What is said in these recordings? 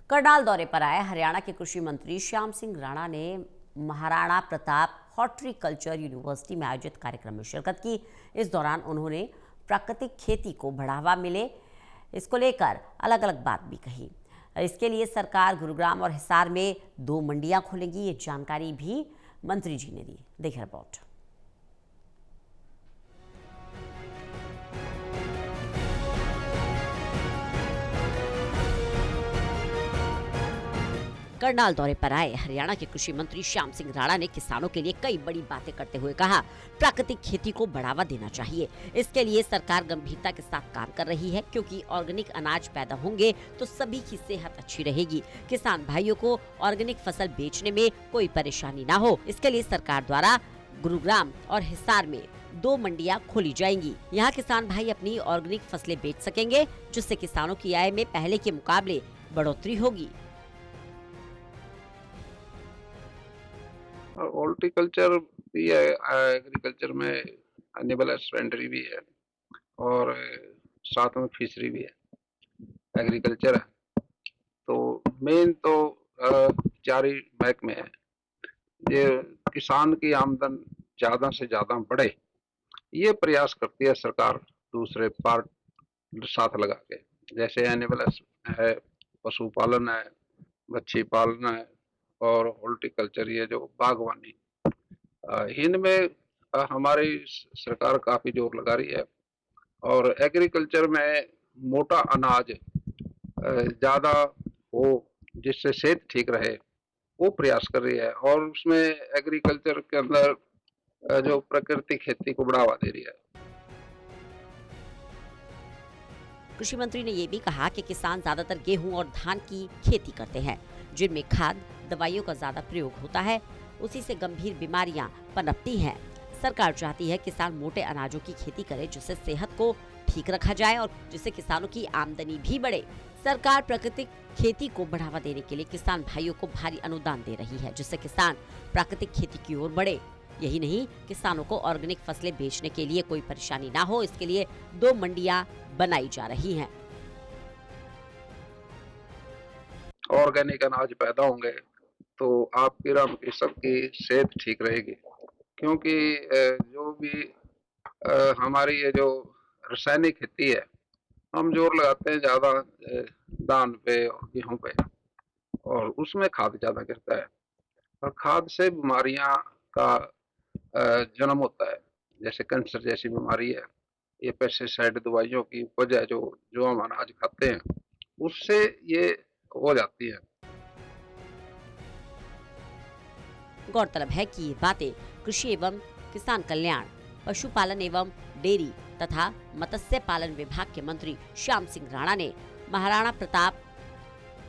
करनाल दौरे पर आए हरियाणा के कृषि मंत्री श्याम सिंह राणा ने महाराणा प्रताप हॉर्टिकल्चर यूनिवर्सिटी में आयोजित कार्यक्रम में शिरकत की। इस दौरान उन्होंने प्राकृतिक खेती को बढ़ावा मिले, इसको लेकर अलग अलग बात भी कही। इसके लिए सरकार गुरुग्राम और हिसार में 2 मंडियां खोलेगी, ये जानकारी भी मंत्री जी ने दी। देखिए रिपोर्ट। करनाल दौरे पर आए हरियाणा के कृषि मंत्री श्याम सिंह राणा ने किसानों के लिए कई बड़ी बातें करते हुए कहा, प्राकृतिक खेती को बढ़ावा देना चाहिए। इसके लिए सरकार गंभीरता के साथ काम कर रही है, क्योंकि ऑर्गेनिक अनाज पैदा होंगे तो सभी की सेहत अच्छी रहेगी। किसान भाइयों को ऑर्गेनिक फसल बेचने में कोई परेशानी न हो, इसके लिए सरकार द्वारा गुरुग्राम और हिसार में 2 मंडियां खोली जाएंगी। यहाँ किसान भाई अपनी ऑर्गेनिक फसलें बेच सकेंगे, जिससे किसानों की आय में पहले के मुकाबले बढ़ोतरी होगी। हॉर्टिकल्चर भी है, एग्रीकल्चर में एनिमल हस्बेंड्री भी है और साथ में फिशरी भी है। एग्रीकल्चर है तो मेन तो 4 ही महकमे है। ये किसान की आमदन ज्यादा से ज्यादा बढ़े, ये प्रयास करती है सरकार दूसरे पार्ट साथ लगा के। जैसे एनिमल है, पशुपालन है, मच्छी पालन है और हॉर्टिकल्चर, ये जो बागवानी, इनमें हमारी सरकार काफी जोर लगा रही है। और एग्रीकल्चर में मोटा अनाज ज्यादा हो, जिससे सेहत ठीक रहे, वो प्रयास कर रही है। और उसमें एग्रीकल्चर के अंदर जो प्राकृतिक खेती को बढ़ावा दे रही है। कृषि मंत्री ने ये भी कहा कि किसान ज्यादातर गेहूं और धान की खेती करते हैं, जिनमें खाद दवाइयों का ज्यादा प्रयोग होता है, उसी से गंभीर बीमारियां पनपती हैं। सरकार चाहती है किसान मोटे अनाजों की खेती करे, जिससे सेहत को ठीक रखा जाए और जिससे किसानों की आमदनी भी बढ़े। सरकार प्राकृतिक खेती को बढ़ावा देने के लिए किसान भाइयों को भारी अनुदान दे रही है, जिससे किसान प्राकृतिक खेती की ओर बढ़े। यही नहीं, किसानों को ऑर्गेनिक फसलें बेचने के लिए कोई परेशानी ना हो, इसके लिए 2 मंडियां बनाई जा रही हैं। ऑर्गेनिक अनाज पैदा होंगे तो आपकी और आपकी सबकी सेहत ठीक रहेगी। क्योंकि जो भी हमारी ये जो रासायनिक खेती है, हम जोर लगाते हैं ज्यादा धान पे और गेहूं पे, और उसमें खाद ज्यादा गिरता है और खाद से बीमारियां का जन्म होता है। जैसे कैंसर जैसी बीमारी है, ये पेस्टिसाइड दवाइयों की वजह जो हम अनाज खाते हैं, उससे ये हो जाती है। गौरतलब है कि ये बातें कृषि एवं किसान कल्याण, पशुपालन एवं डेयरी तथा मत्स्य पालन विभाग के मंत्री श्याम सिंह राणा ने महाराणा प्रताप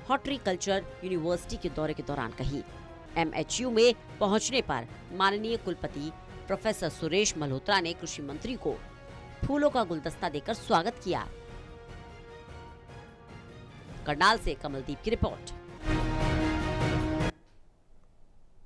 हॉर्टिकल्चर यूनिवर्सिटी के दौरे के दौरान कही। MHU में पहुंचने पर माननीय कुलपति प्रोफेसर सुरेश मल्होत्रा ने कृषि मंत्री को फूलों का गुलदस्ता देकर स्वागत किया। करनाल से कमलदीप की रिपोर्ट।